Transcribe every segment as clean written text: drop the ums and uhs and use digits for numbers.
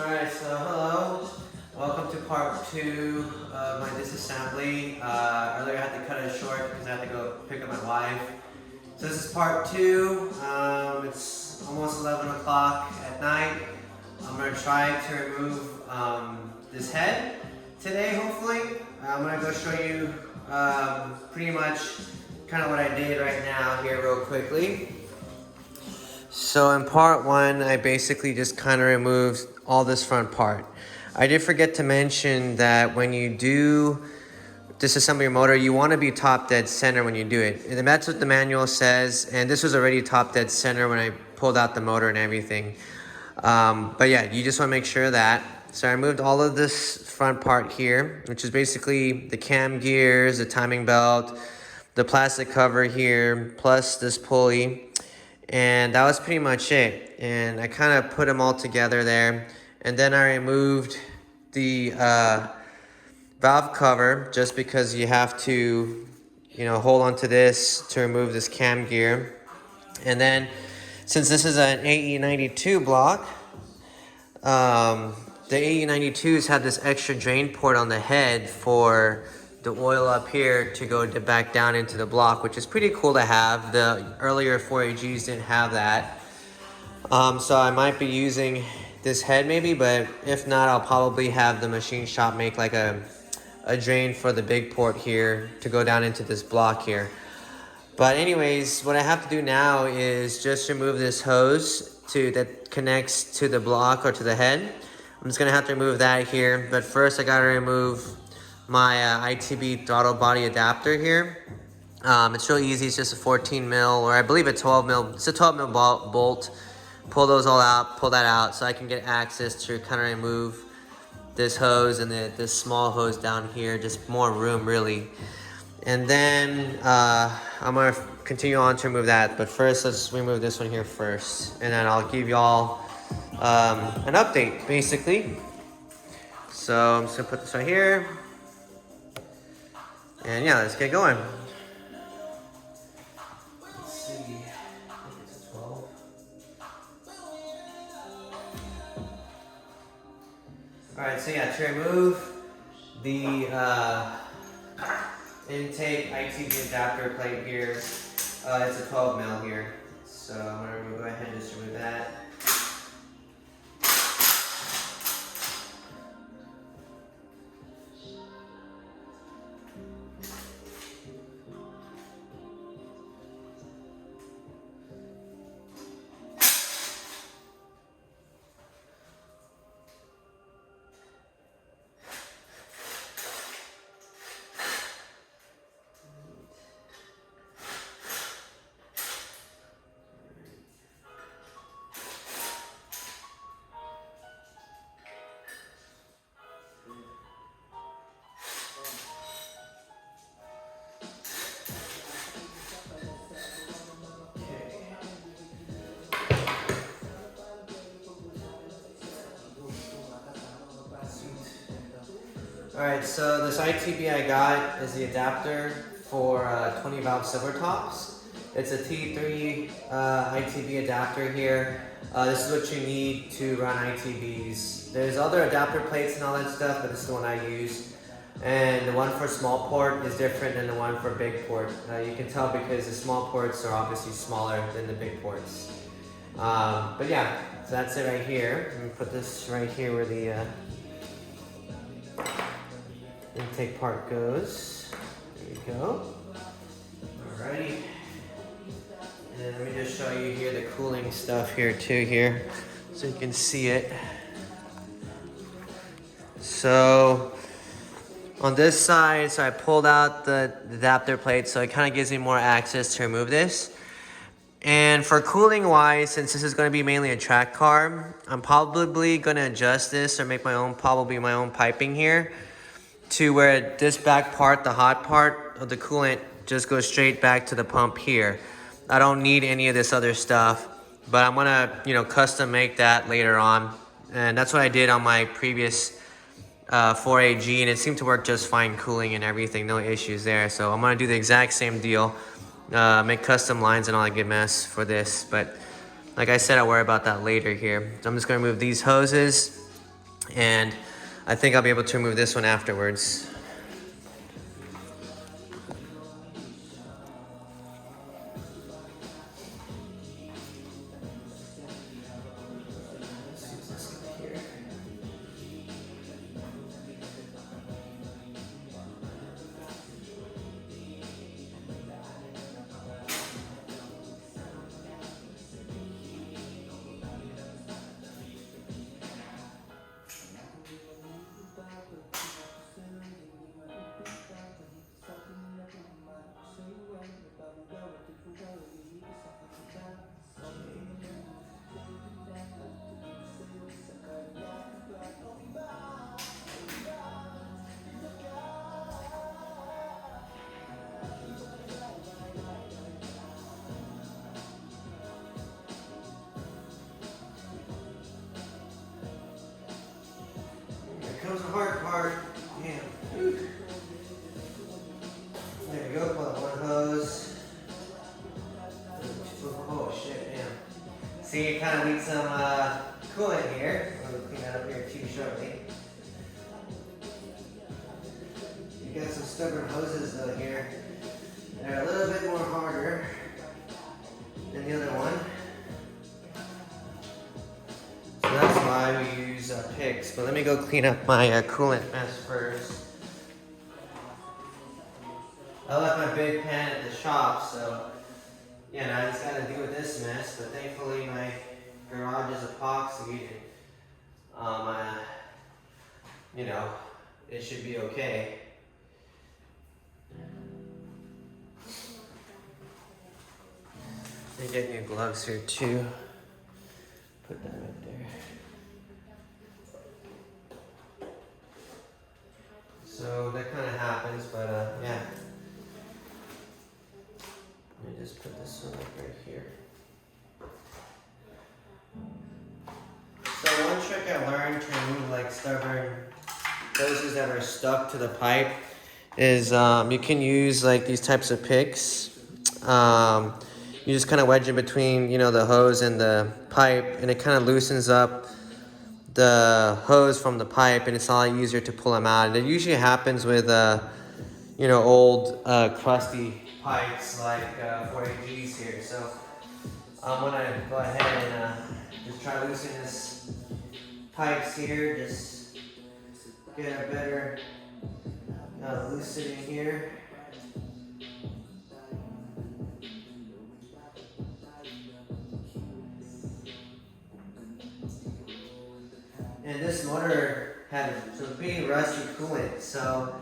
Alright, so hello. Welcome to part 2 of my disassembly. Earlier I had to cut it short because I had to go pick up my wife. So this is part 2. It's almost 11 o'clock at night. I'm going to try to remove this head today, hopefully. I'm going to go show you pretty much kind of what I did right now here real quickly. So in part 1, I basically just kind of removed all this front part. I did forget to mention that when you do disassemble your motor, you want to be top dead center when you do it. And that's what the manual says, and this was already top dead center when I pulled out the motor and everything. But yeah, you just want to make sure of that. So I removed all of this front part here, which is basically the cam gears, the timing belt, the plastic cover here, plus this pulley. And that was pretty much it. And I kind of put them all together there. And then I removed the valve cover just because you have to, hold on to this to remove this cam gear. And then since this is an AE92 block, the AE92s have this extra drain port on the head for the oil up here to go back down into the block, which is pretty cool to have. The earlier 4AGs didn't have that. So I might be using this head maybe, but if not, I'll probably have the machine shop make like a drain for the big port here to go down into this block here. But anyways, what I have to do now is just remove this hose that connects to the block or to the head. I'm just gonna have to remove that here, but first I gotta remove my ITB throttle body adapter here. It's real easy. It's just a 14 mil, or I believe a 12 mil. It's a 12 mil bolt. Pull those all out, pull that out so I can get access to kind of remove this hose and this small hose down here, just more room really. And then I'm gonna continue on to remove that, but first let's remove this one here first, and then I'll give y'all an update basically. So I'm just gonna put this right here. And yeah, let's get going. Let's see, I think it's a 12. Alright, so yeah, to remove the intake ITB adapter plate here, it's a 12 mil here. So I'm gonna go ahead and just remove that. Alright, so this ITB I got is the adapter for 20 valve silver tops. It's a T3 ITB adapter here. This is what you need to run ITBs. There's other adapter plates and all that stuff, but this is the one I use. And the one for small port is different than the one for big port. You can tell because the small ports are obviously smaller than the big ports. But yeah, so that's it right here. Let me put this right here where the intake part goes. There you go. Alrighty. And then let me just show you here the cooling stuff here too here, so you can see it. So on this side, so I pulled out the adapter plate, so it kind of gives me more access to remove this. And for cooling wise, since this is going to be mainly a track car, I'm probably going to adjust this or make probably my own piping here, to where this back part, the hot part of the coolant, just goes straight back to the pump here. I don't need any of this other stuff, but I'm gonna, custom make that later on. And that's what I did on my previous 4AG, and it seemed to work just fine, cooling and everything, no issues there. So I'm gonna do the exact same deal, make custom lines and all that good mess for this. But like I said, I'll worry about that later here. So I'm just gonna remove these hoses. And I think I'll be able to remove this one afterwards. Here comes the hard part. Damn. There we go. Pull out one hose. Oh shit, damn. See, you kind of need some coolant here. I'm going to clean that up here too shortly. You got some stubborn hoses though here. They're a little bit more harder than the other one. So that's why we use picks. But let me go clean up my coolant mess first. I left my big pan at the shop, so yeah, now I just gotta deal with this mess. But thankfully my garage is epoxied, and you know, it should be okay. Let me get new gloves here too. Put that right there. So that kind of happens, but yeah. Let me just put this one up right here. So one trick I learned to remove like stubborn hoses that are stuck to the pipe is you can use like these types of picks. You just kind of wedge in between, you know, the hose and the pipe, and it kind of loosens up the hose from the pipe, and it's a lot easier to pull them out. And it usually happens with, you know, old crusty pipes like 4AGs here. So I'm gonna go ahead and just try to loosen this pipes here. Just get a better loosening here. And this motor had some pretty rusty coolant, so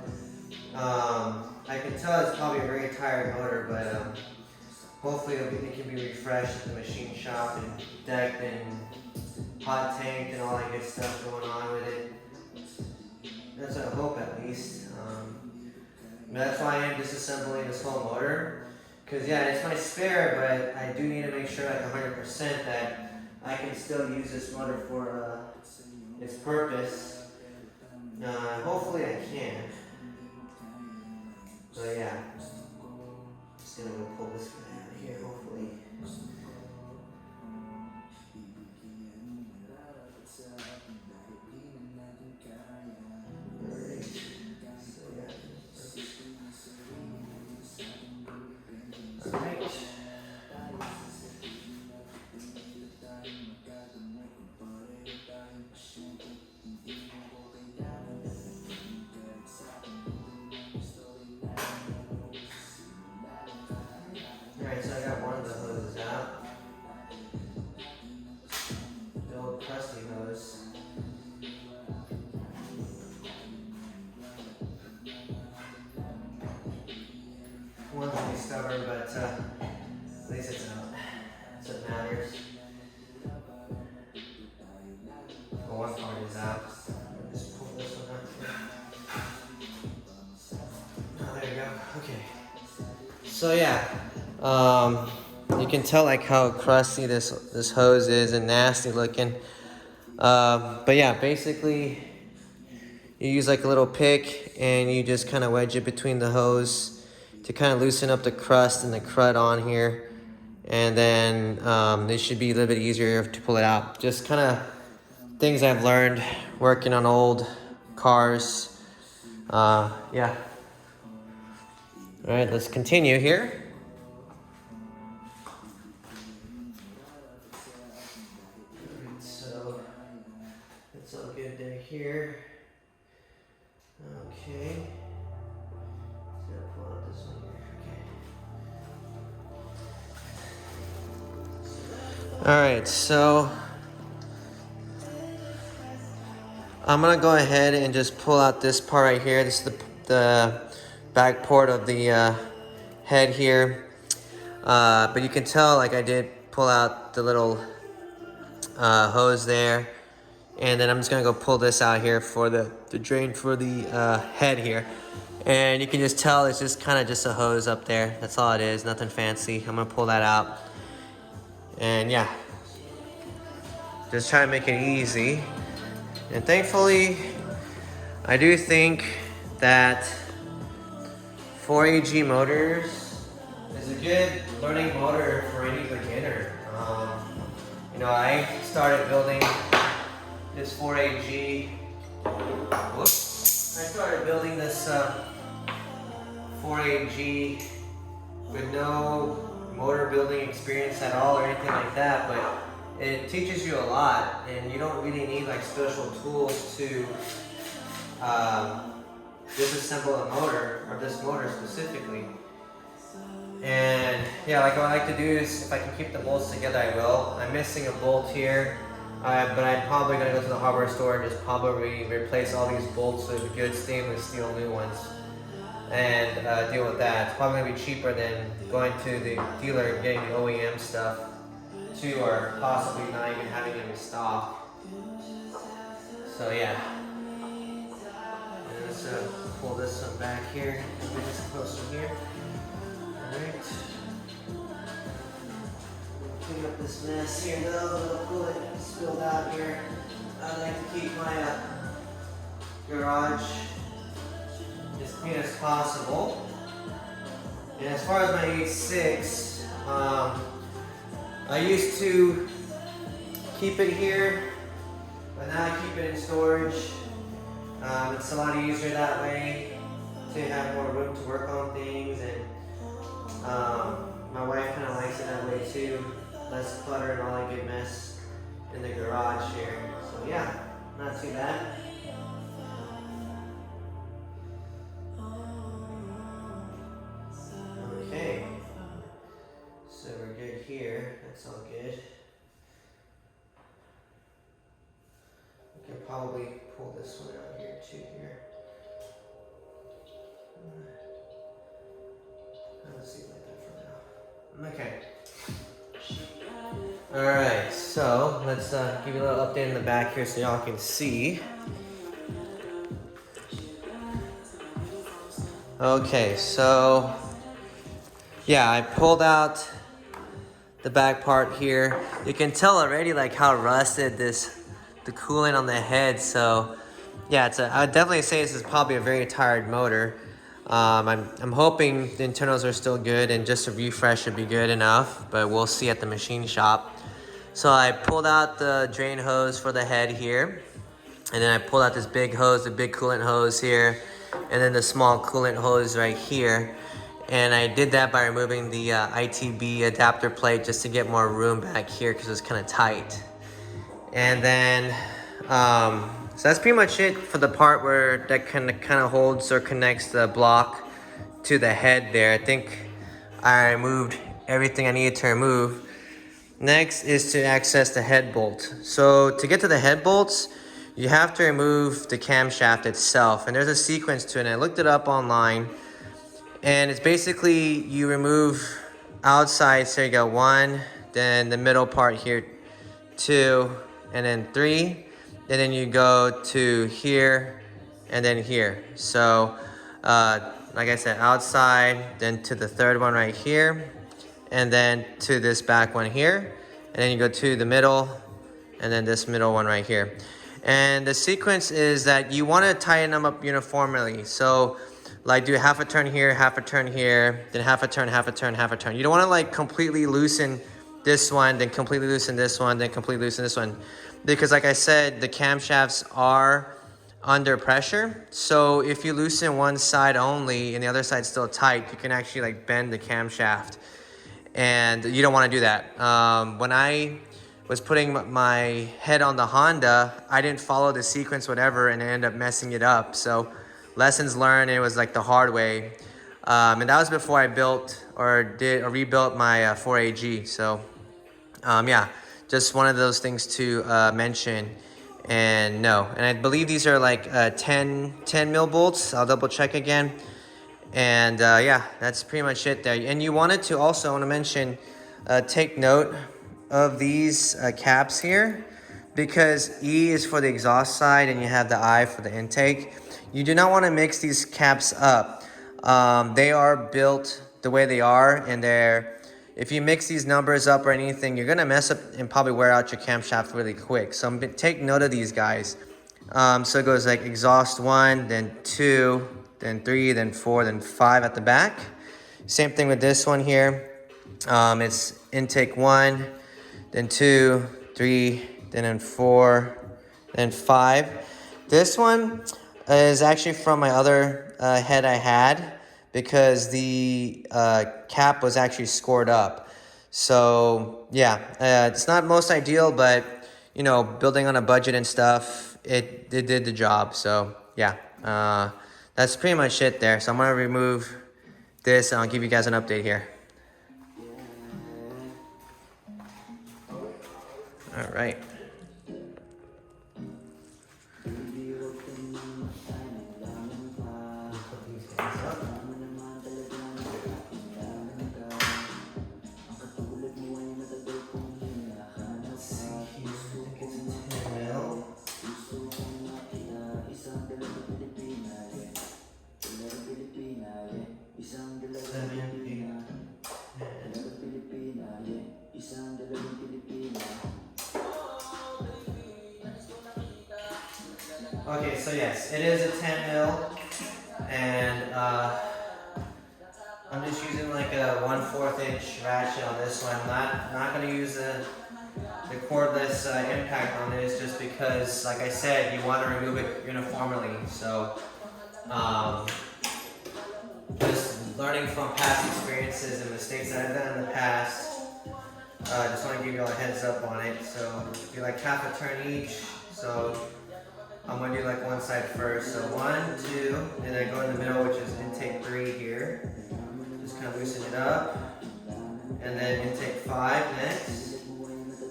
I can tell it's probably a very tired motor, but hopefully it can be refreshed at the machine shop and decked and hot tanked and all that good stuff going on with it. That's what I hope, at least. That's why I am disassembling this whole motor, because yeah, it's my spare, but I do need to make sure like 100% that I can still use this motor for its purpose. Hopefully I can. So yeah, just gonna go pull this guy out of here, hopefully. Alright, so yeah. Alright. Alright, so I got one of the hoses out. The old crusty hose. One's pretty stubborn, but at least it's out. That's what matters. Well, one part is out. Just pull this one out. Oh, there you go. Okay. So yeah, you can tell like how crusty this hose is and nasty looking. But yeah, basically you use like a little pick and you just kind of wedge it between the hose to kind of loosen up the crust and the crud on here, and then it should be a little bit easier to pull it out. Just kind of things I've learned working on old cars. Yeah. All right, let's continue here. Alright, so it's all good there here. Okay. Just gonna pull out this one here. Okay. Alright, so I'm gonna go ahead and just pull out this part right here. This is the back port of the head here. But you can tell, like, I did pull out the little hose there. And then I'm just gonna go pull this out here for the drain for the head here. And you can just tell it's just kind of just a hose up there. That's all it is, nothing fancy. I'm gonna pull that out. And yeah, just try to make it easy. And thankfully, I do think that 4AG motors is a good learning motor for any beginner. You know, I started building this 4AG. Whoops! I started building this 4AG with no motor building experience at all or anything like that, but it teaches you a lot, and you don't really need like special tools to disassemble a motor, or this motor specifically. And yeah, like what I like to do is, if I can keep the bolts together, I will. I'm missing a bolt here, but I'm probably gonna go to the hardware store and just probably replace all these bolts with good stainless steel new ones and deal with that. It's probably gonna be cheaper than going to the dealer and getting the OEM stuff too, or possibly not even having it in stock. So yeah. Let's pull this one back here, a bit closer here. Alright. Clean up this mess here though, a little fluid spilled out here. I like to keep my garage as clean as possible. And as far as my 8.6, I used to keep it here, but now I keep it in storage. It's a lot easier that way to have more room to work on things, and my wife kind of likes it that way too. Less clutter and all that good mess in the garage here. So yeah, not too bad. Okay, so we're good here. That's all good. We can probably pull this one out here too here. Let's see like that for now. Okay. Alright, so let's give you a little update in the back here so y'all can see. Okay, so yeah, I pulled out the back part here. You can tell already like how rusted the coolant on the head. So yeah, I would definitely say this is probably a very tired motor. I'm hoping the internals are still good, and just a refresh should be good enough, but we'll see at the machine shop. So I pulled out the drain hose for the head here, and then I pulled out this big hose, the big coolant hose here, and then the small coolant hose right here. And I did that by removing the ITB adapter plate just to get more room back here because it was kind of tight. And then, so that's pretty much it for the part where that kind of holds or connects the block to the head there. I think I removed everything I needed to remove. Next is to access the head bolt. So to get to the head bolts, you have to remove the camshaft itself. And there's a sequence to it, and I looked it up online. And it's basically you remove outside, so you got 1, then the middle part here, 2, and then 3. And then you go to here, and then here. So, like I said, outside, then to the third one right here, and then to this back one here. And then you go to the middle, and then this middle one right here. And the sequence is that you want to tighten them up uniformly. So, like do half a turn here, then half a turn, half a turn. You don't want to like completely loosen this one, then completely loosen this one, then completely loosen this one. Because like I said, the camshafts are under pressure. So if you loosen one side only and the other side's still tight, you can actually like bend the camshaft. And you don't want to do that. When I was putting my head on the Honda, I didn't follow the sequence, whatever, and I ended up messing it up. So lessons learned, it was like the hard way. And that was before I built or rebuilt my 4AG. So yeah, just one of those things to mention. And no, and I believe these are like 10 mil bolts. I'll double check again. And yeah, that's pretty much it there. And you wanted to also, I want to mention, take note of these caps here, because E is for the exhaust side and you have the I for the intake. You do not want to mix these caps up. They are built the way they are, and if you mix these numbers up or anything, you're gonna mess up and probably wear out your camshaft really quick. So take note of these guys. So it goes like exhaust 1, then 2, then 3, then 4, then 5 at the back. Same thing with this one here. It's intake 1, then 2, 3, then 4, then 5. This one is actually from my other head I had, because the cap was actually scored up. So yeah, it's not most ideal, but you know, building on a budget and stuff, it did the job. So yeah, that's pretty much it there. So I'm gonna remove this and I'll give you guys an update here. All right. Okay, so yes, it is a 10 mil, and I'm just using like a 1/4 inch ratchet on this one. Not going to use the cordless impact on this, just because, like I said, you want to remove it uniformly. So just learning from past experiences and mistakes that I've done in the past. Just want to give you all a heads up on it. So do like half a turn each. So I'm going to do like one side first. So 1, 2, and then go in the middle, which is intake 3 here. Just kind of loosen it up. And then intake 5 next.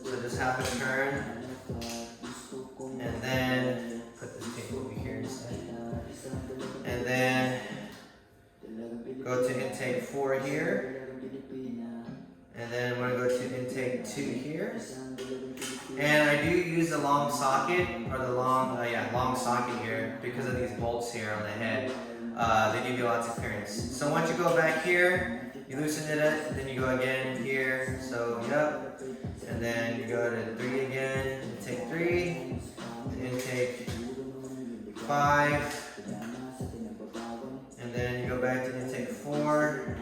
So just half a turn. And then put this tape over here instead. And then go to intake 4 here. And then I'm going to go to intake 2 here. And I do use the long socket, or the long socket here, because of these bolts here on the head. They give you lots of clearance. So once you go back here, you loosen it up, then you go again here. So yep, and then you go to 3 again, intake 3, intake 5, and then you go back to intake 4,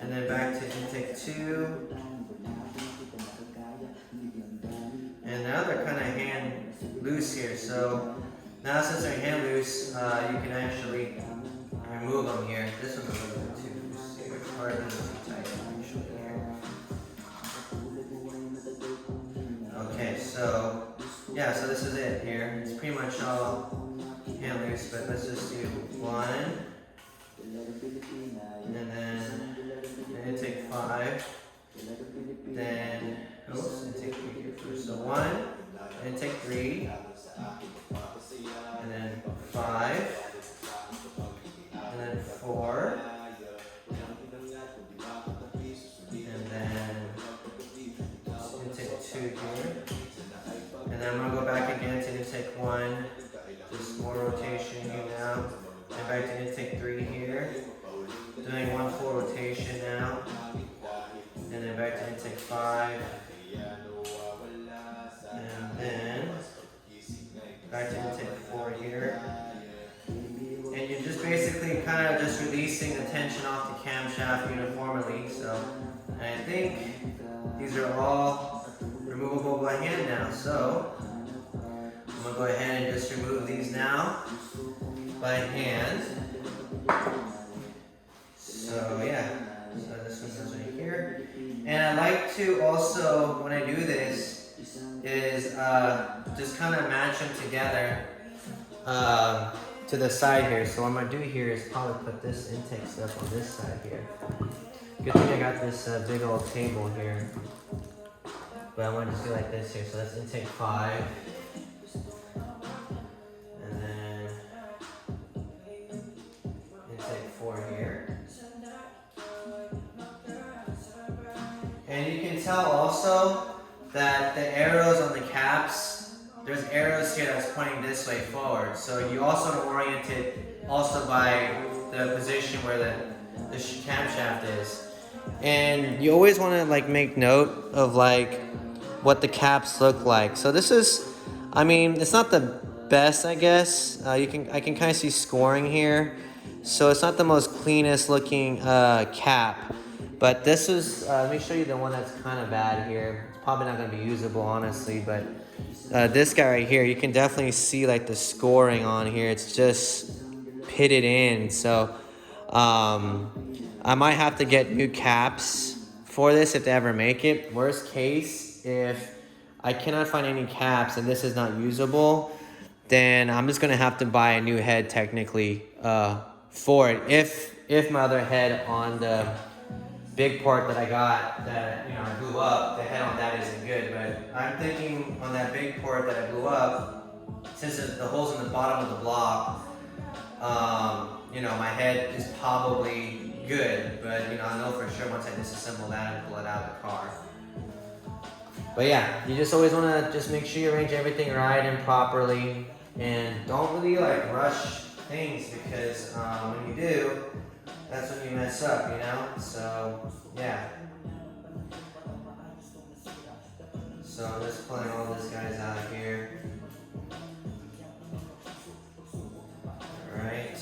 and then back to intake 2. And now they're kind of hand loose here, so now since they're hand loose, you can actually remove them here. This one's a little bit too loose. Which part is too tight actually here? Okay, so yeah, so this is it here. It's pretty much all hand loose, but let's just do 1, and then intake 5, then intake 3 here first. So 1, intake 3, and then 5, and then 4, and then intake 2 here, and then I'm going to go back again to intake 1, just more rotation here now, and back to intake 3 here, doing 1 full rotation now, and then back to intake 5, and then back to intake 4 here, and you just basically kind of just release releasing the tension off the camshaft uniformly. So I think these are all removable by hand now. So I'm gonna go ahead and just remove these now by hand. So yeah, so this one's right here. And I like to also, when I do this, is just kind of match them together to the side here. So what I'm gonna do here is probably put this intake stuff on this side here. Good thing I got this big old table here. But I'm gonna just do like this here. So that's intake 5. And then intake 4 here. And you can tell also that the arrows on the caps, there's arrows here that's pointing this way forward. So you also want to orient it also by the position where the camshaft is. And you always want to like make note of like what the caps look like. So this is, I mean, it's not the best, I guess. I can kind of see scoring here. So it's not the most cleanest looking cap. But this is, let me show you the one that's kind of bad here. It's probably not going to be usable, honestly, but this guy right here, you can definitely see like the scoring on here. It's just pitted in. So I might have to get new caps for this if they ever make it. Worst case, if I cannot find any caps and this is not usable, then I'm just going to have to buy a new head technically for it. If my other head on the big part that I got that, you know, I blew up, the head on that isn't good, but I'm thinking on that big part that I blew up, since the hole's in the bottom of the block, you know, my head is probably good, but you know, I know for sure once I disassemble that and pull it out of the car. But yeah, you just always want to just make sure you arrange everything right and properly, and don't really like rush things, because when you do, that's when you mess up, you know? So, yeah. So I'm just pulling all this guys out of here. Alright.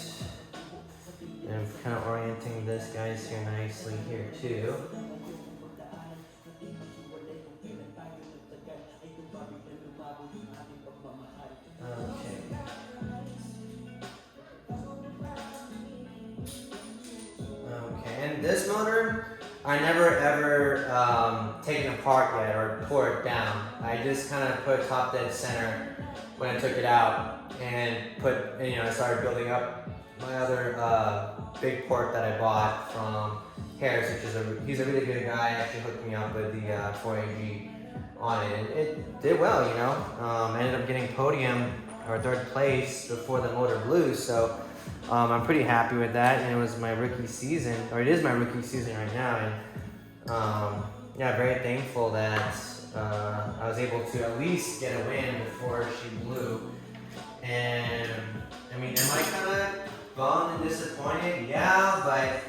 And I'm kind of orienting this guys here nicely here too. This motor, I never ever taken apart yet or tore it down. I just kind of put top dead center when I took it out and put, you know, I started building up my other big port that I bought from Harris, which is he's a really good guy. Actually hooked me up with the 4AG on it, and it did well, you know. I ended up getting podium or 3rd place before the motor blew, so. I'm pretty happy with that, and it was my rookie season, or it is my rookie season right now, and yeah, very thankful that I was able to at least get a win before she blew. And I mean, am I kind of bummed and disappointed? Yeah, but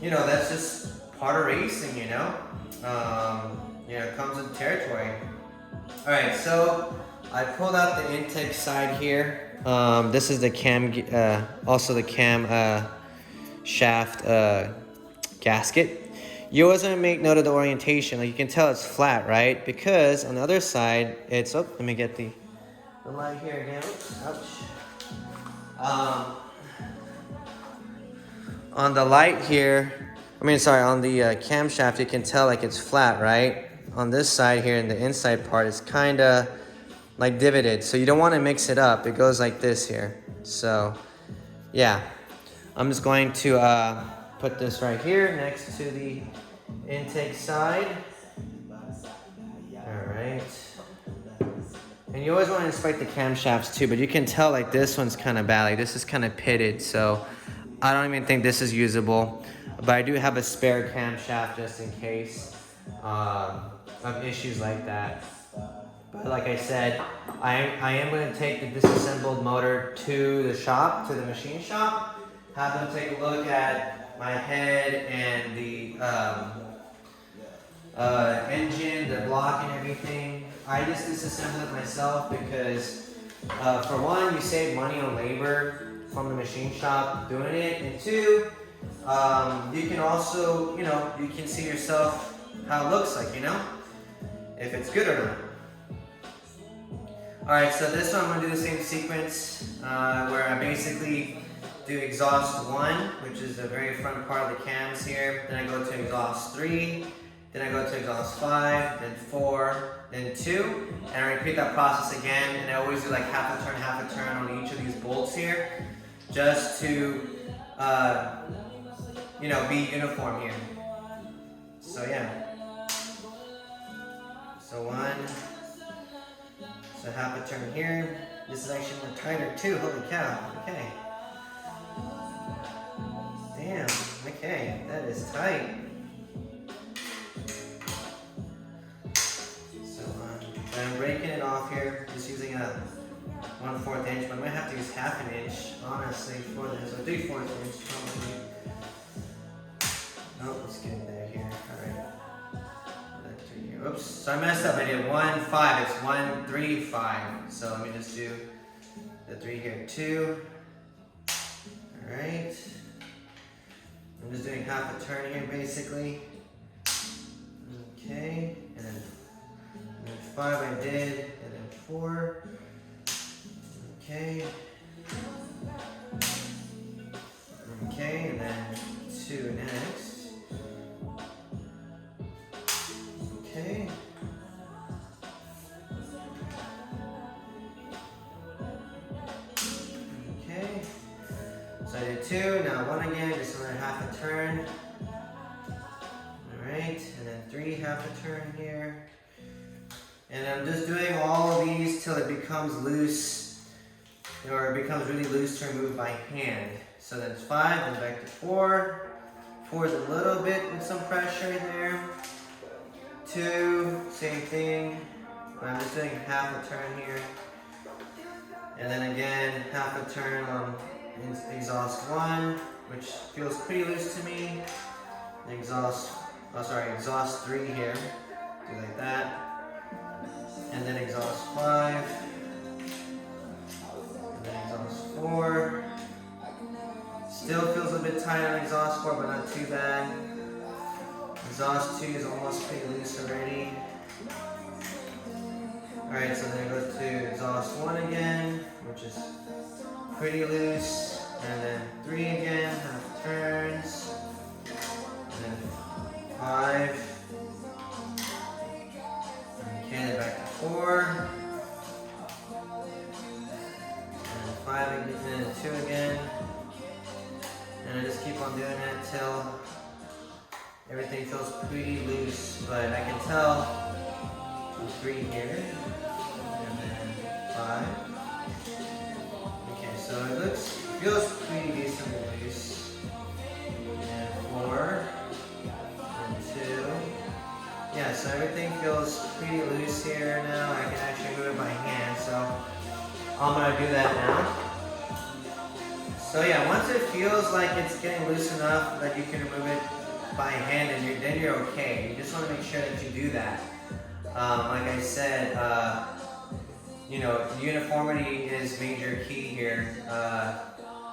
you know, that's just part of racing, you know. You know, it comes with the territory. All right, so I pulled out the intake side here. This is the cam, also the cam shaft gasket. You always want to make note of the orientation. Like you can tell it's flat, right? Because on the other side, it's, oh, let me get the light here again. Oops, ouch. On the light here, on the camshaft, you can tell like it's flat, right? On this side here, in the inside part, it's kind of like divoted, so you don't want to mix it up. It goes like this here. So yeah, I'm just going to put this right here next to the intake side. All right, and you always want to inspect the camshafts too, but you can tell like this one's kind of bad. Like this is kind of pitted, so I don't even think this is usable, but I do have a spare camshaft just in case of issues like that. But like I said, I am going to take the disassembled motor to the shop, to the machine shop, have them take a look at my head and the engine, the block and everything. I just disassembled it myself because for one, you save money on labor from the machine shop doing it, and two, You can also, you can see yourself how it looks like, if it's good or not. Alright, so this one I'm going to do the same sequence where I basically do exhaust 1, which is the very front part of the cams here. Then I go to exhaust 3, then I go to exhaust 5, then 4, then 2, and I repeat that process again. And I always do like half a turn on each of these bolts here, just to be uniform here. So yeah. So 1. So half a turn here. This is actually more tighter too. Holy cow. Okay. Damn. Okay. That is tight. So I'm breaking it off here. Just using a 1/4 inch, but I might have to use half an inch, honestly, for this. Or 3/4 inch probably. Oh, let's get in there here. Alright. Oops, so I messed up. I did 1, 5. It's 1, 3, 5. So let me just do the 3 here. 2. Alright. I'm just doing half a turn here basically. Okay. And then 5 I did. And then 4. Okay. Okay, and then 2 next. Okay. Okay. So I did 2, now 1 again, just another half a turn. Alright, and then 3, half a turn here. And I'm just doing all of these till it becomes loose, or it becomes really loose to remove by hand. So then it's 5, then back to 4. 4 is a little bit with some pressure in there. 2, same thing, but I'm just doing half a turn here. And then again, half a turn on exhaust 1, which feels pretty loose to me. Exhaust 3 here, do like that. And then exhaust 5. And then exhaust 4. Still feels a bit tight on exhaust 4, but not too bad. Exhaust 2 is almost pretty loose already. Alright, so then I go to exhaust 1 again, which is pretty loose. And then 3 again, half turns. And then 5. Okay, then back to 4. And 5 again, and then 2 again. And I just keep on doing it till everything feels pretty loose, but I can tell 3 here, and then 5. Okay, so it feels pretty decently loose. And 4, and 2. Yeah, so everything feels pretty loose here now. I can actually move it by hand, so I'm gonna do that now. So yeah, once it feels like it's getting loose enough that you can remove it by hand, and then you're okay. You just want to make sure that you do that. Like I said, uniformity is major key here.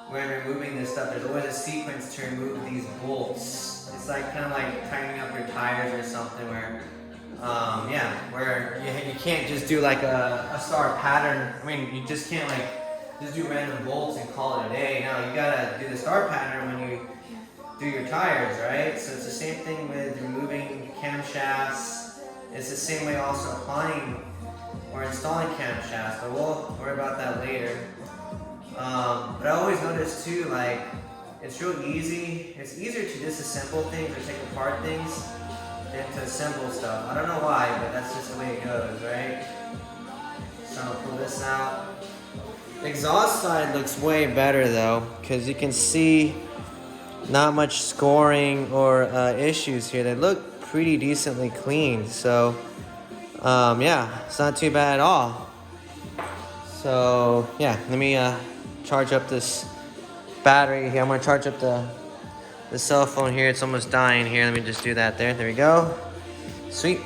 When removing this stuff, there's always a sequence to remove these bolts. It's like kind of like tightening up your tires or something where, where you can't just do like a star pattern. I mean, you just can't like just do random bolts and call it a day. No, you gotta do the star pattern when you do your tires, right? So it's the same thing with removing camshafts. It's the same way also applying or installing camshafts, but we'll worry about that later. But I always notice too, like, it's real easy. It's easier to disassemble things or take apart things than to assemble stuff. I don't know why, but that's just the way it goes, right? So I'll pull this out. The exhaust side looks way better though, because you can see not much scoring or issues here. They look pretty decently clean, so yeah, it's not too bad at all. So yeah, let me charge up this battery here. I'm gonna charge up the cell phone here. It's almost dying here. Let me just do that there. There we go. Sweet.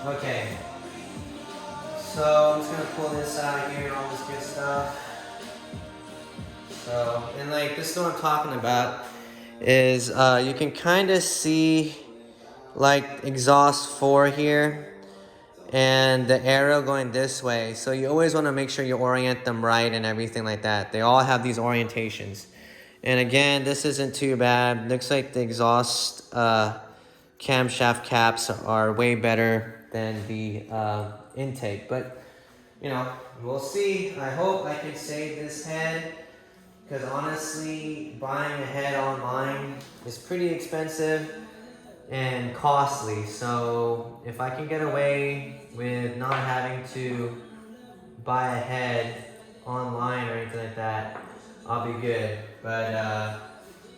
Okay. So I'm just gonna pull this out here and all this good stuff. So, and like, this is what I'm talking about. is you can kind of see like exhaust 4 here and the arrow going this way. So you always want to make sure you orient them right and everything like that. They all have these orientations. And again, this isn't too bad. Looks like the exhaust camshaft caps are way better than the intake. But, you know, we'll see. I hope I can save this head, because honestly, buying a head online is pretty expensive and costly. So if I can get away with not having to buy a head online or anything like that, I'll be good. But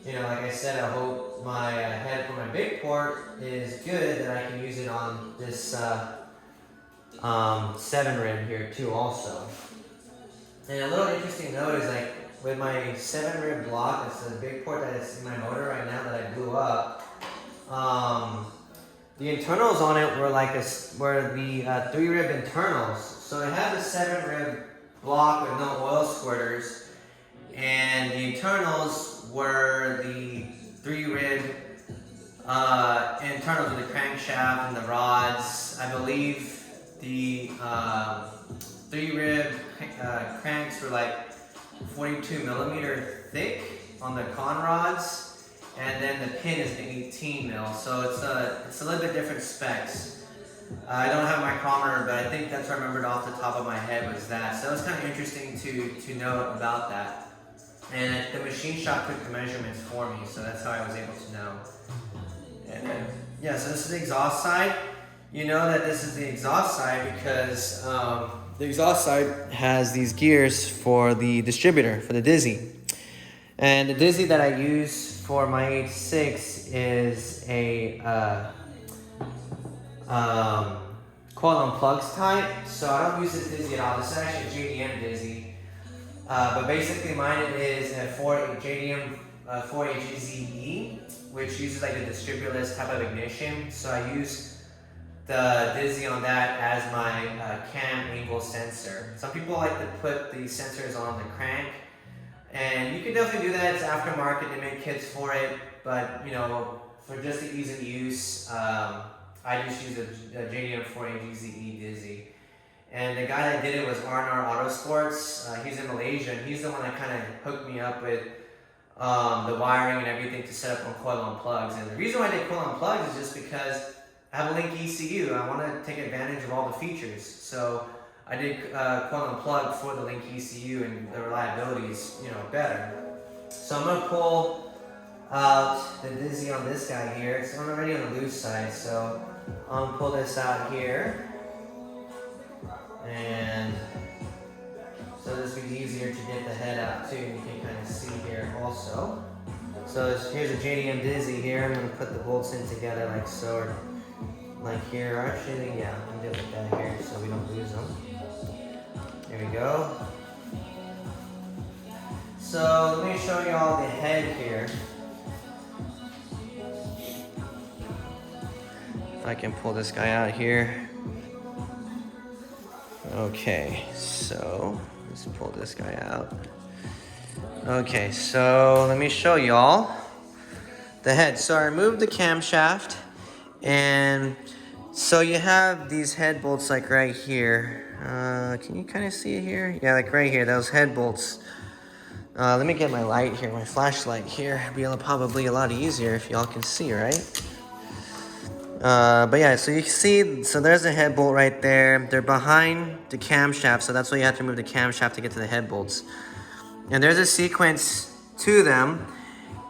you know, like I said, I hope my head for my big port is good, that I can use it on this 7 rib here too also. And a little interesting note is, like, with my 7 rib block, it's a big port that is in my motor right now that I blew up. The internals on it were like were the 3 rib internals. So it had the 7 rib block with no oil squirters, and the internals were the 3 rib internals with the crankshaft and the rods. I believe the 3 rib cranks were like 42 millimeter thick on the con rods. And then the pin is the 18 mil, so it's a little bit different specs. I don't have a micrometer, but I think that's what I remembered off the top of my head was that. So it was kind of interesting to know about that. And the machine shop took the measurements for me, so that's how I was able to know. And then, yeah, so this is the exhaust side. You know that this is the exhaust side because the exhaust side has these gears for the distributor, for the Dizzy. And the Dizzy that I use for my H6 is a coil and plugs type, so I don't use this Dizzy at all. This is actually a JDM Dizzy, but basically mine is a JDM 4HZE, which uses like a distributorless type of ignition. So I use the Dizzy on that as my cam angle sensor. Some people like to put the sensors on the crank, and you can definitely do that. It's aftermarket, they make kits for it, but you know, for just the ease of use, I just use a JDM 4HZE Dizzy. And the guy that did it was R&R Autosports. He's in Malaysia, and he's the one that kind of hooked me up with the wiring and everything to set up on coil on plugs. And the reason why I did coil on plugs is just because I have a link ECU. I want to take advantage of all the features. So I did coil on plug for the link ECU, and the reliability is, you know, better. So I'm going to pull out the Dizzy on this guy here. It's already on the loose side, so I'm going to pull this out here. And so this will be easier to get the head out too, and you can kind of see here also. So here's a JDM Dizzy here. I'm going to put the bolts in together like so, or like here. Actually, yeah, I'm going to do it like that here so we don't lose them. There we go. So let me show you all the head here. If I can pull this guy out here. Okay, so let's pull this guy out. Okay, so let me show y'all the head. So I removed the camshaft, and so you have these head bolts like right here. Can you kind of see it here? Yeah, like right here, those head bolts. Let me get my light here, my flashlight here. It'll be probably a lot easier if y'all can see, right? But yeah, so you can see, so there's a head bolt right there. They're behind the camshaft, so that's why you have to move the camshaft to get to the head bolts. And there's a sequence to them,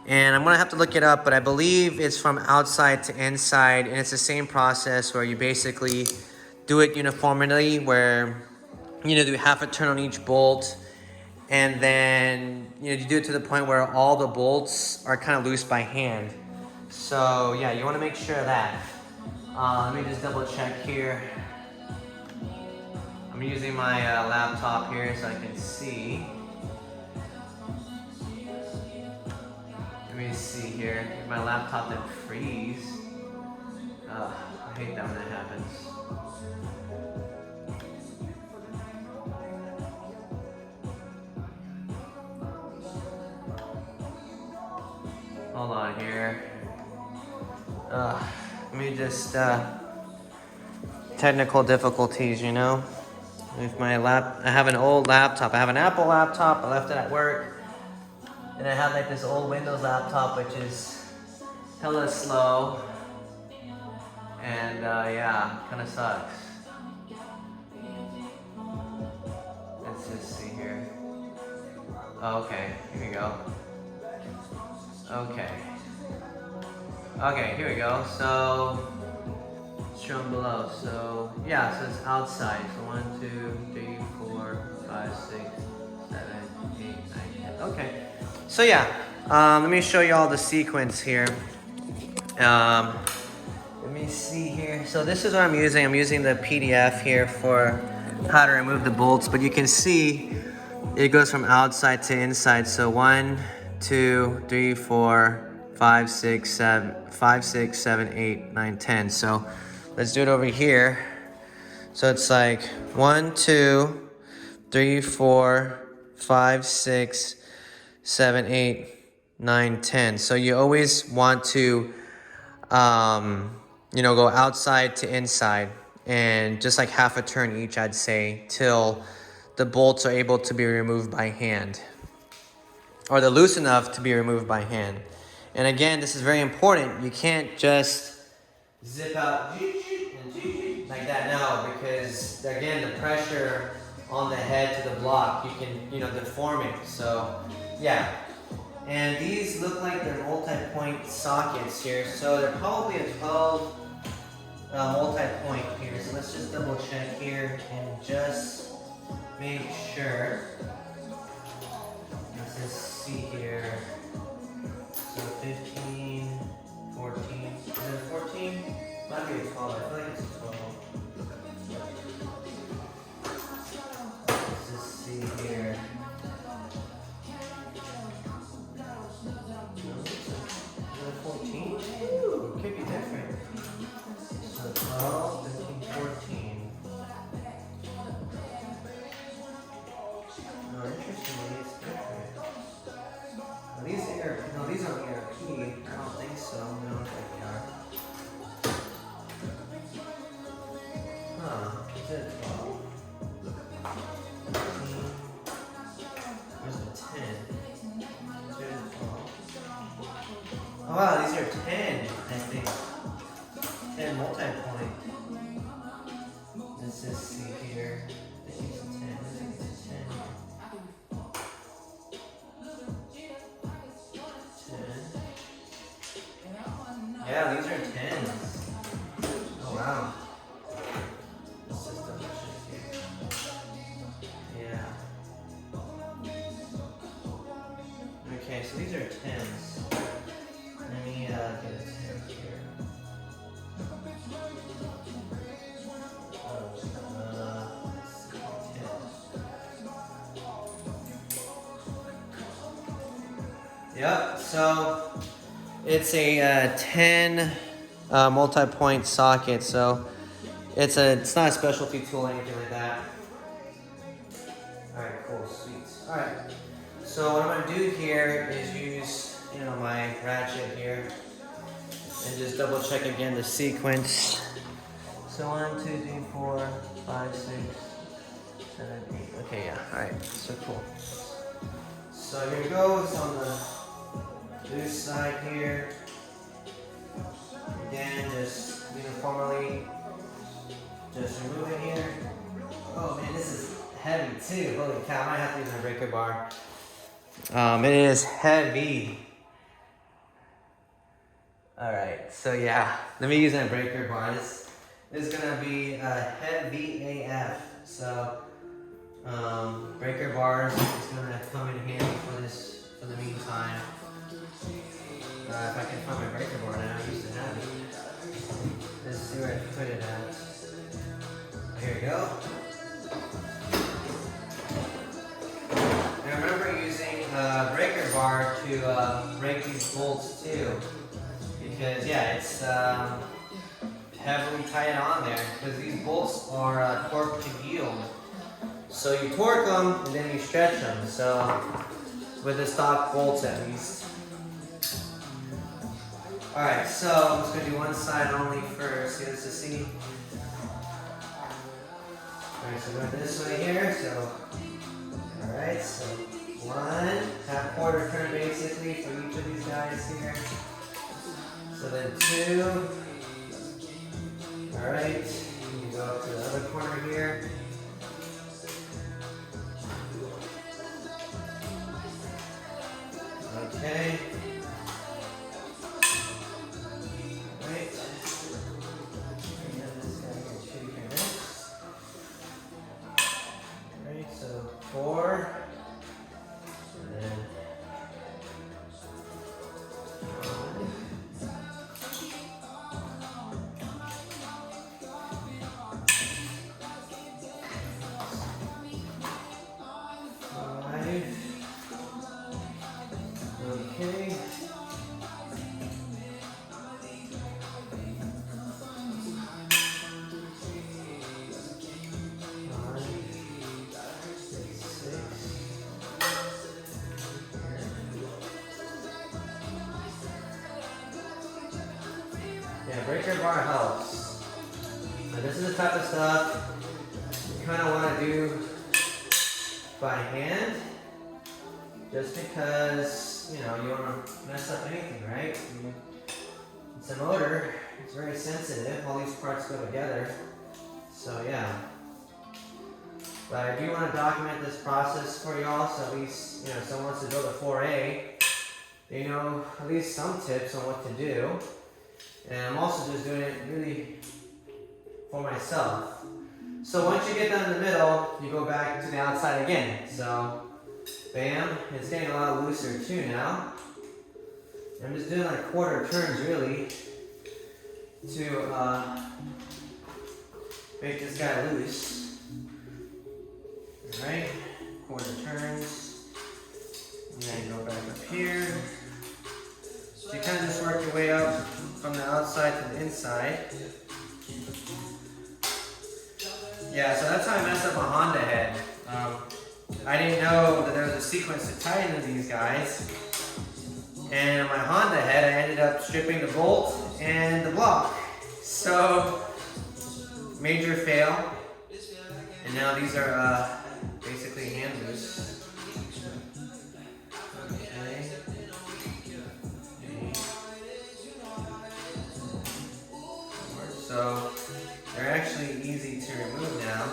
and I'm gonna have to look it up, but I believe it's from outside to inside, and it's the same process where you basically do it uniformly, where you know, do half a turn on each bolt, and then you do it to the point where all the bolts are kind of loose by hand. So yeah, you want to make sure of that. Let me just double check here. I'm using my laptop here so I can see. Let me see here. If my laptop didn't freeze. I hate that when that happens. Hold on here. Let me just, technical difficulties, you know? With my I have an old laptop. I have an Apple laptop. I left it at work. And I have like this old Windows laptop, which is hella slow. And yeah, kind of sucks. Let's just see here. Oh, okay, here we go. Okay. Okay, here we go. So, it's shown below. So, yeah, so it's outside. So 1, 2, 3, 4, 5, 6, 7, 8, 9, 10. Okay. So yeah, let me show you all the sequence here. Let me see here. So this is what I'm using. I'm using the PDF here for how to remove the bolts, but you can see it goes from outside to inside. So 1, 2, 3, 4, 5, 6, 7, 8, 9, 10. So let's do it over here. So it's like 1, 2, 3, 4, 5, 6, 7, 8, 9, 10. So you always want to you know, go outside to inside and just like half a turn each, I'd say, till the bolts are able to be removed by hand, or they're loose enough to be removed by hand. And again, this is very important. You can't just zip out like that now, because again, the pressure on the head to the block, you can, you know, deform it. So yeah. And these look like they're multi-point sockets here. So they're probably a 12 multi-point here. So let's just double check here and just make sure. Let's just see here. So 15, 14. Is it a 14? Might be a 12. I feel like it's a 12. Let's just see here. These aren't ERP. I don't think so. No, I don't think they are. Huh. Is it 12? 13. Where's the 10? There's a 12. Oh wow, these are 10, I think. 10 multi-point. Let's just see here. I think it's a 10. I think it's a 10. Yeah, these are 10s. Oh wow. Let's just double check here. Yeah. Okay, so these are 10s. Let me get a 10 here. Let's see, 10. Yep, so it's a 10 multi-point socket, so it's not a specialty tool or anything like that. All right, cool, sweet. All right, so what I'm gonna do here is use, you know, my ratchet here and just double check again the sequence. So 1, 2, 3, 4, 5, 6, 7, 8. Okay, yeah. All right, so cool. So here we go. It's on the loose side here. Again, just uniformly, just remove it here. Oh man, this is heavy too. Holy cow, I might have to use my breaker bar. It is heavy. All right, so yeah, let me use my breaker bar. This is gonna be heavy AF. So breaker bars is gonna come in handy for the meantime. If I can find my breaker bar now, I used to have it. Let's see where I put it at. Here we go. And remember using a breaker bar to break these bolts too. Because yeah, it's heavily tight on there. Because these bolts are torqued to yield. So you torque them and then you stretch them. So with the stock bolts at least. Alright, so I'm just going to do one side only first. Here's the seat. Alright, so going this way here. So, alright, so 1, half quarter turn basically for each of these guys here. So then 2. Alright, you go up to the other corner here. Okay. Right. And this guy can shake your next. Alright, so 4. And then 1. Okay. 6. Yeah, breaker bar helps. Now this is the type of stuff you kind of want to do by hand, just because, you know, you want to mess up anything, right? It's a motor, it's very sensitive, all these parts go together, so yeah. But I do want to document this process for y'all, so at least, you know, if someone wants to build a 4A, they know at least some tips on what to do. And I'm also just doing it really for myself. So once you get down in the middle, you go back to the outside again. So, bam, it's getting a lot looser too now. I'm just doing like quarter turns really to make this guy loose. Alright, quarter turns. And then go back up here. So you kind of just work your way up from the outside to the inside. Yeah, so that's how I messed up a Honda head. I didn't know that there was a sequence to tighten these guys. And on my Honda head, I ended up stripping the bolt and the block. So, major fail. And now these are basically hand loose. Okay. So, they're actually easy to remove now.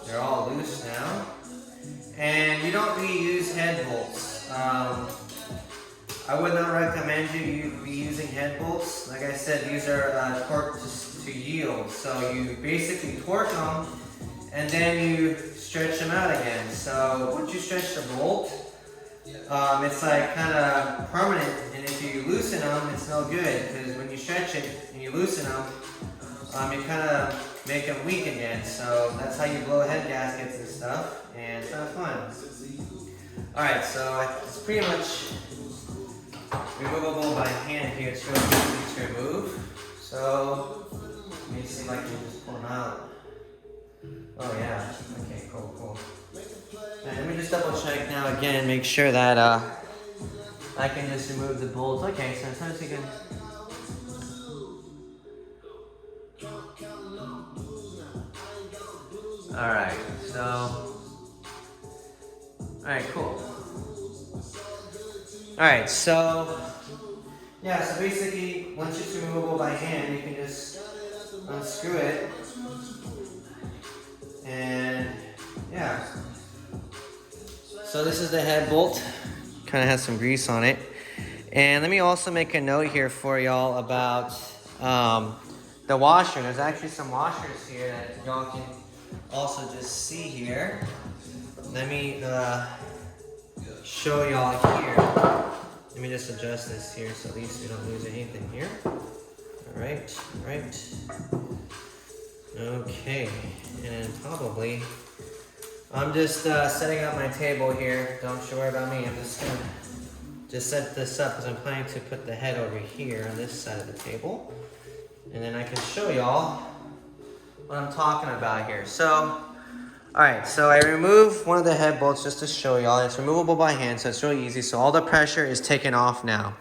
They're all loose now. And you don't reuse head bolts. I would not recommend you be using head bolts. Like I said, these are torqued to yield. So you basically torque them and then you stretch them out again. So once you stretch the bolt, it's like kind of permanent, and if you loosen them, it's no good, because when you stretch it and you loosen them, you kind of make them weak again. So that's how you blow head gaskets and stuff, and it's not fun. Alright, so it's pretty much removable by hand here. It's really easy to remove. So let me see if I can just pull them out. Oh yeah, okay, cool. Right, let me just double check now again and make sure that I can just remove the bolts. Okay, so sometimes you can. Alright, so. Alright, cool. Alright, so. Yeah, so basically, once it's removable by hand, you can just unscrew it. And yeah. So this is the head bolt. Kind of has some grease on it. And let me also make a note here for y'all about the washer. There's actually some washers here that y'all can also just see here. Let me show y'all here. Let me just adjust this here so at least we don't lose anything here. Alright. Okay, and probably, I'm just setting up my table here. Don't you worry about me. I'm just gonna set this up because I'm planning to put the head over here on this side of the table. And then I can show y'all what I'm talking about here. So, Alright, so I remove one of the head bolts just to show y'all. It's removable by hand, so it's really easy. So all the pressure is taken off now.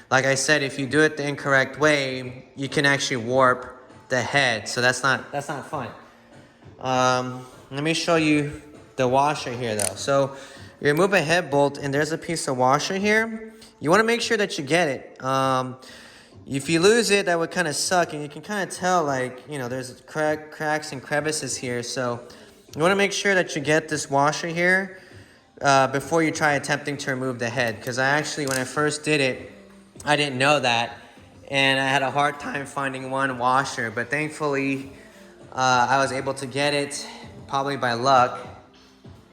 Like I said, if you do it the incorrect way, you can actually warp the head. So that's not fun. Let me show you the washer here though. So you remove a head bolt and there's a piece of washer here. You want to make sure that you get it. If you lose it, that would kind of suck, and you can kind of tell, like, you know, there's cracks and crevices here. So you want to make sure that you get this washer here before you try attempting to remove the head. Because I actually, when I first did it, I didn't know that, and I had a hard time finding one washer. But thankfully, I was able to get it, probably by luck.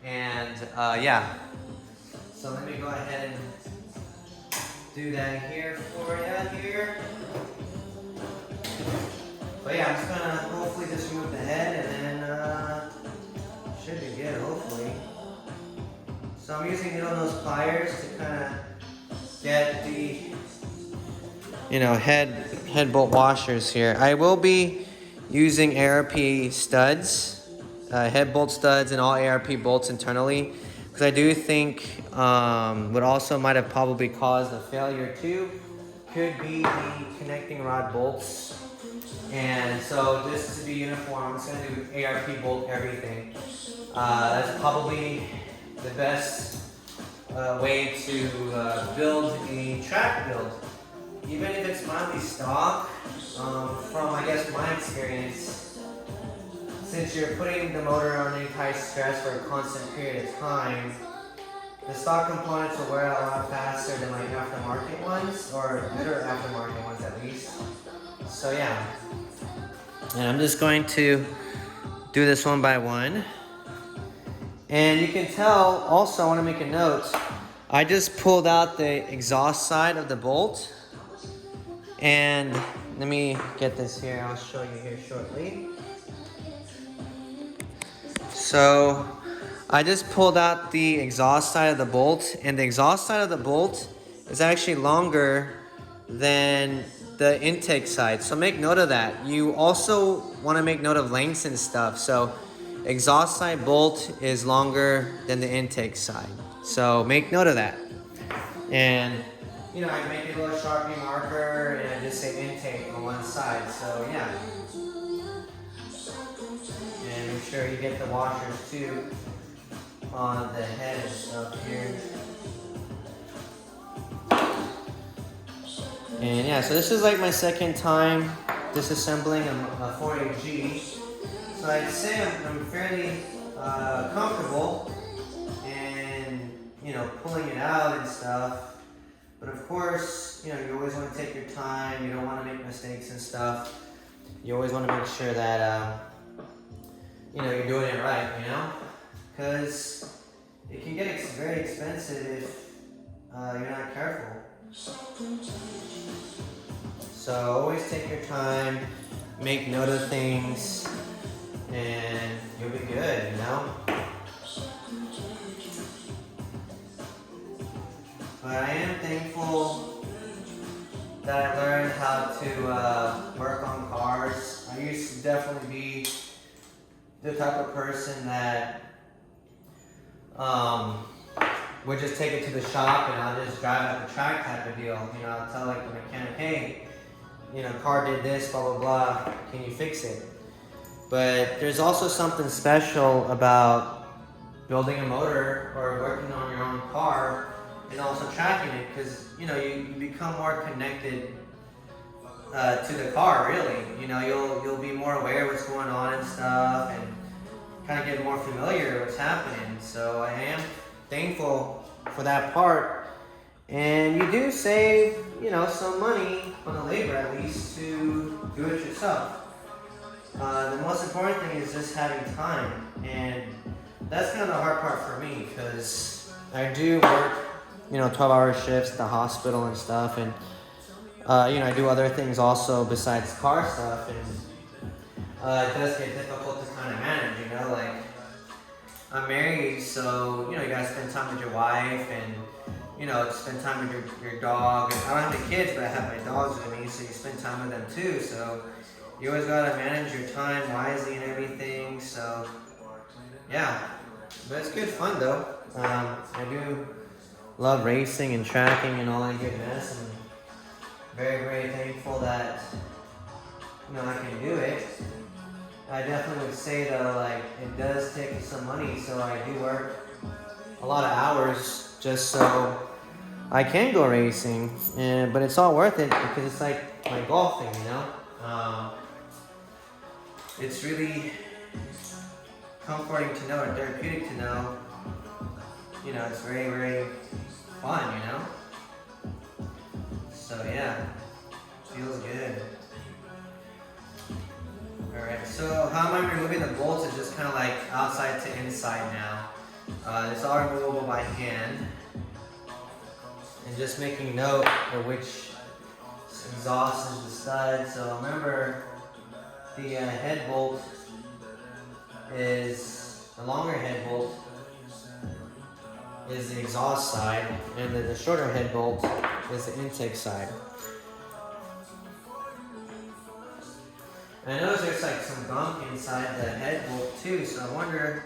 And yeah. So let me go ahead and do that here for you here. But yeah, I'm just gonna hopefully just remove the head, and then should be good, hopefully. So I'm using needle nose pliers to kind of get the, you know, head bolt washers here. I will be using ARP studs, head bolt studs, and all ARP bolts internally, because I do think what also might have probably caused the failure too could be the connecting rod bolts. And so just to be uniform, I'm just going to do ARP bolt everything. That's probably the best way to build a track build. Even if it's mildly stock, from I guess my experience, since you're putting the motor underneath high stress for a constant period of time, the stock components will wear out a lot faster than like aftermarket ones, or better aftermarket ones at least. So yeah, and I'm just going to do this one by one. And you can tell, also I want to make a note, I just pulled out the exhaust side of the bolt. And let me get this here, I'll show you here shortly. So I just pulled out the exhaust side of the bolt, and the exhaust side of the bolt is actually longer than the intake side. So make note of that. You also want to make note of lengths and stuff. So exhaust side bolt is longer than the intake side. So make note of that. And you know, I make a little Sharpie marker and I just say intake on one side. So yeah. And make sure you get the washers too on the head and stuff here. And yeah, so this is like my second time disassembling a 48G. So I'd say I'm fairly comfortable in, you know, pulling it out and stuff. But of course, you know, you always want to take your time. You don't want to make mistakes and stuff. You always want to make sure that, you know, you're doing it right, you know? Because it can get very expensive if you're not careful. So always take your time, make note of things, and you'll be good, you know? But I am thankful that I learned how to work on cars. I used to definitely be the type of person that would just take it to the shop and I'll just drive at the track type of deal. You know, I'll tell like the mechanic, hey, you know, car did this, blah, blah, blah, can you fix it? But there's also something special about building a motor or working on your own car and also tracking it, because, you know, you become more connected to the car, really. You know, you'll be more aware of what's going on and stuff, and kind of get more familiar with what's happening. So I am thankful for that part. And you do save, you know, some money on the labor at least to do it yourself. The most important thing is just having time, and that's kind of the hard part for me, because I do work, you know, 12-hour shifts at the hospital and stuff, and you know, I do other things also besides car stuff, and it does get difficult to kind of manage, you know, like I'm married, so, you know, you gotta spend time with your wife, and, you know, spend time with your dog. And I don't have the kids, but I have my dogs with me, so you spend time with them too, so you always gotta manage your time wisely and everything. So yeah, but it's good fun though. I do love racing and tracking and all that goodness, and very, very thankful that I can do it. I definitely would say though, like, it does take some money, so I do work a lot of hours just so I can go racing, but it's all worth it because it's like my golfing, it's really comforting to know and therapeutic to know, it's very, very fun, So yeah, feels good. Alright, so how am I removing the bolts? It's just kind of like outside to inside now. It's all removable by hand. And just making note of which exhaust is the stud. So remember, the head bolt is, the longer head bolt is the exhaust side, and the shorter head bolt is the intake side. And I noticed there's like some gunk inside the head bolt too, so I wonder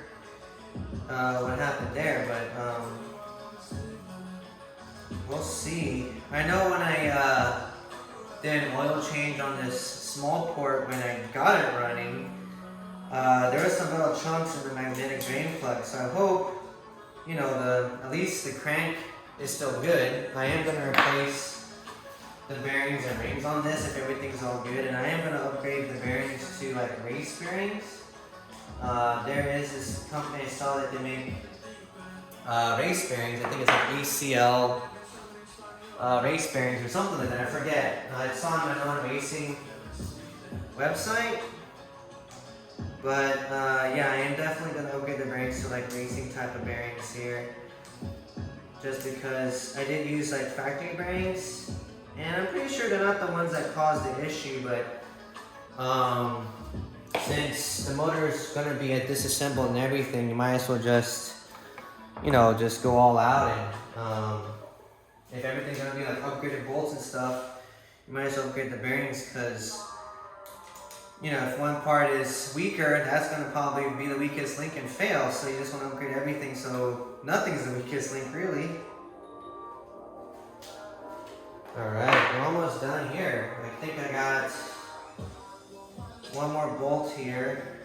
what happened there, but we'll see. I know when I did an oil change on this small port when I got it running, there were some little chunks in the magnetic drain plug, so I hope, at least the crank is still good. I am going to replace the bearings and rings on this if everything's all good, and I am going to upgrade the bearings to like race bearings. There is this company I saw that they make race bearings. I think it's like ACL race bearings or something like that. I forget. It's on my non-racing website. But yeah, I am definitely going to upgrade the bearings to like racing type of bearings here. Just because I did use like factory bearings, and I'm pretty sure they're not the ones that caused the issue, but since the motor is going to be disassembled and everything, you might as well just, just go all out, and if everything's going to be like upgraded bolts and stuff, you might as well upgrade the bearings, because if one part is weaker, that's going to probably be the weakest link and fail, so you just want to upgrade everything so nothing's the weakest link really. Alright, we're almost done here. I think I got one more bolt here,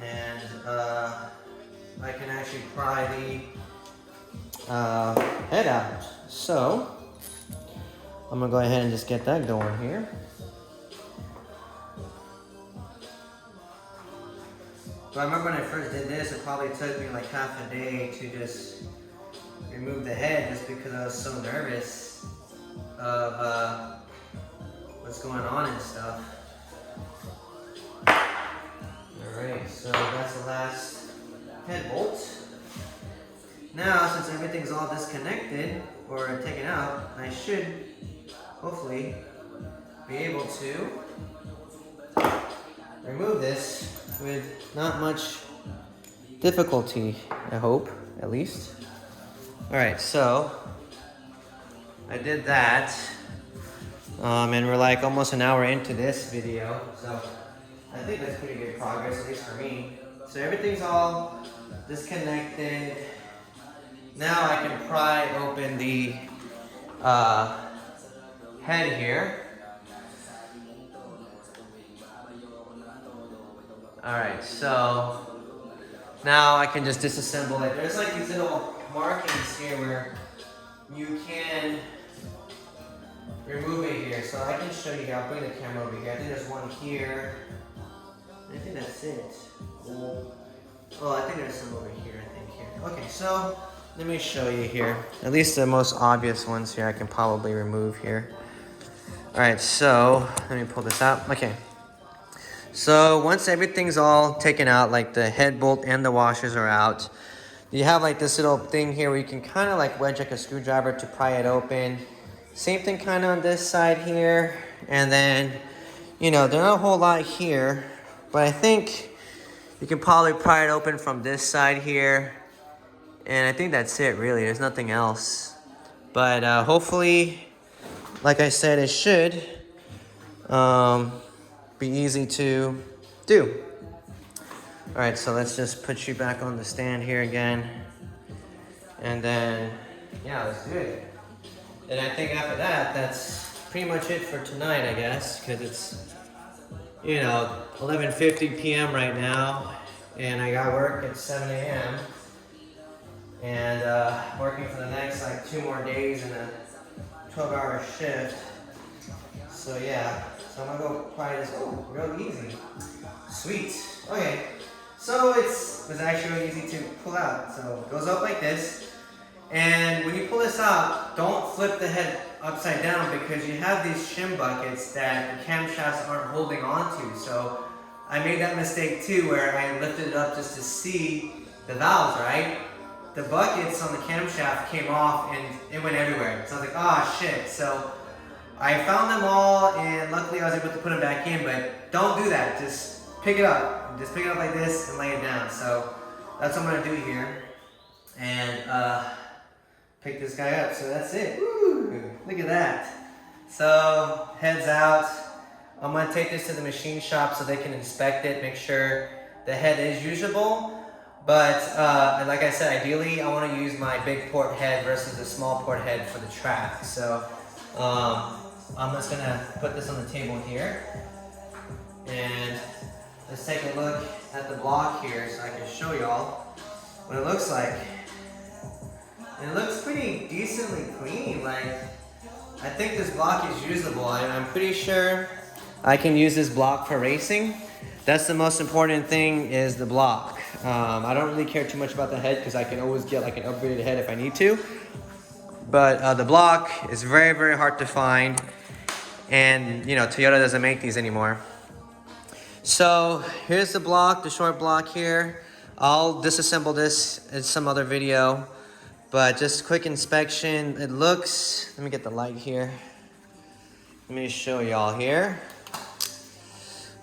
and I can actually pry the head out. So I'm gonna go ahead and just get that going here. So I remember when I first did this, it probably took me like half a day to just remove the head, just because I was so nervous of what's going on and stuff. Alright, so that's the last head bolt. Now, since everything's all disconnected or taken out, I should hopefully be able to remove this with not much difficulty, I hope, at least. Alright, so I did that, and we're like almost an hour into this video, so I think that's pretty good progress, at least for me. So everything's all disconnected. Now I can pry open the head here. Alright, so now I can just disassemble it. There's like these little markings here where you can remove it here. So I can show you here. I'll bring the camera over here. I think there's one here. I think that's it. Oh, I think there's some over here, I think here. Okay, so let me show you here. At least the most obvious ones here I can probably remove here. Alright, so let me pull this out. Okay. So once everything's all taken out, like the head bolt and the washers are out, you have like this little thing here where you can kind of like wedge like a screwdriver to pry it open. Same thing kind of on this side here. And then, there's not a whole lot here, but I think you can probably pry it open from this side here. And I think that's it really. There's nothing else. But hopefully, like I said, it should be easy to do. All right, so let's just put you back on the stand here again. And then, yeah, let's do it. And I think after that, that's pretty much it for tonight, I guess, because it's, you know, 11:50 p.m. right now, and I got work at 7 a.m. and working for the next like 2 more days in a 12-hour shift. So yeah, so I'm gonna go probably just real easy. Sweet. Okay, so it was actually really easy to pull out. So it goes up like this, and when you pull this out, don't flip the head upside down because you have these shim buckets that the camshafts aren't holding onto. So I made that mistake too, where I lifted it up just to see the valves, right? The buckets on the camshaft came off and it went everywhere. So I was like, oh shit. So I found them all and luckily I was able to put them back in, but don't do that. Just pick it up. Just pick it up like this and lay it down. So that's what I'm gonna do here. And pick this guy up. So that's it. Woo! Look at that. So heads out. I'm gonna take this to the machine shop so they can inspect it, make sure the head is usable. But like I said, ideally I want to use my big port head versus the small port head for the track. So I'm just gonna put this on the table here, and let's take a look at the block here so I can show y'all what it looks like. And it looks pretty decently clean. Like, I think this block is usable. I'm pretty sure I can use this block for racing. That's the most important thing, is the block. I don't really care too much about the head because I can always get like an upgraded head if I need to. But the block is very, very hard to find. And, you know, Toyota doesn't make these anymore. So here's the block, the short block here. I'll disassemble this in some other video. But just quick inspection. It looks, let me get the light here. Let me show y'all here.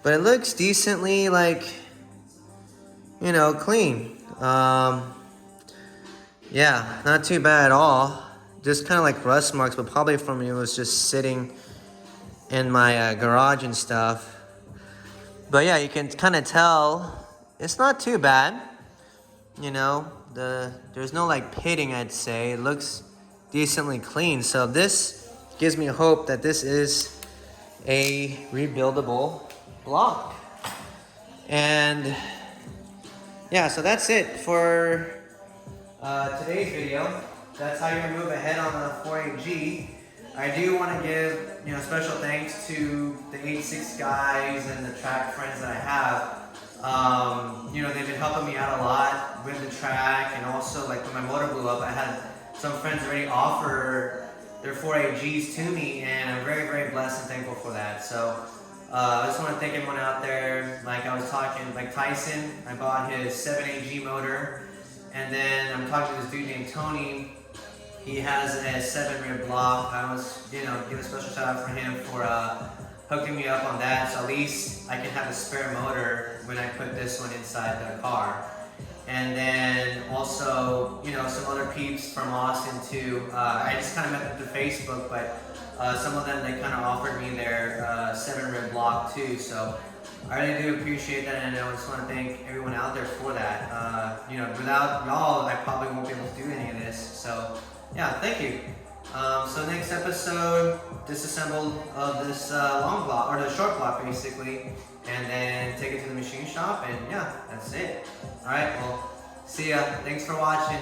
But it looks decently, like, you know, clean. Yeah, not too bad at all. Just kind of like rust marks, but probably from it was just sitting in my garage and stuff. But yeah, you can kind of tell it's not too bad. You know, there's no like pitting, I'd say. It looks decently clean. So this gives me hope that this is a rebuildable block. And yeah, so that's it for today's video. That's how you remove a head on the 48G. I do want to give, you know, special thanks to the 86 guys and the track friends that I have. You know, they've been helping me out a lot with the track, and also like when my motor blew up, I had some friends already offer their 48Gs to me, and I'm very, very blessed and thankful for that. So I just want to thank everyone out there. Like I was talking, like Tyson, I bought his 7AG motor, and then I'm talking to this dude named Tony. He has a 7-rib block. I was, you know, give a special shout out for him for hooking me up on that, so at least I can have a spare motor when I put this one inside the car. And then also, you know, some other peeps from Austin too. I just kind of met them through Facebook, but some of them, they kind of offered me their 7-rib block too. So I really do appreciate that, and I just want to thank everyone out there for that. You know, without y'all, I probably won't be able to do any of this. So yeah, thank you. So next episode, disassemble this long block, or the short block basically, and then take it to the machine shop, and yeah, that's it. Alright, well, see ya. Thanks for watching.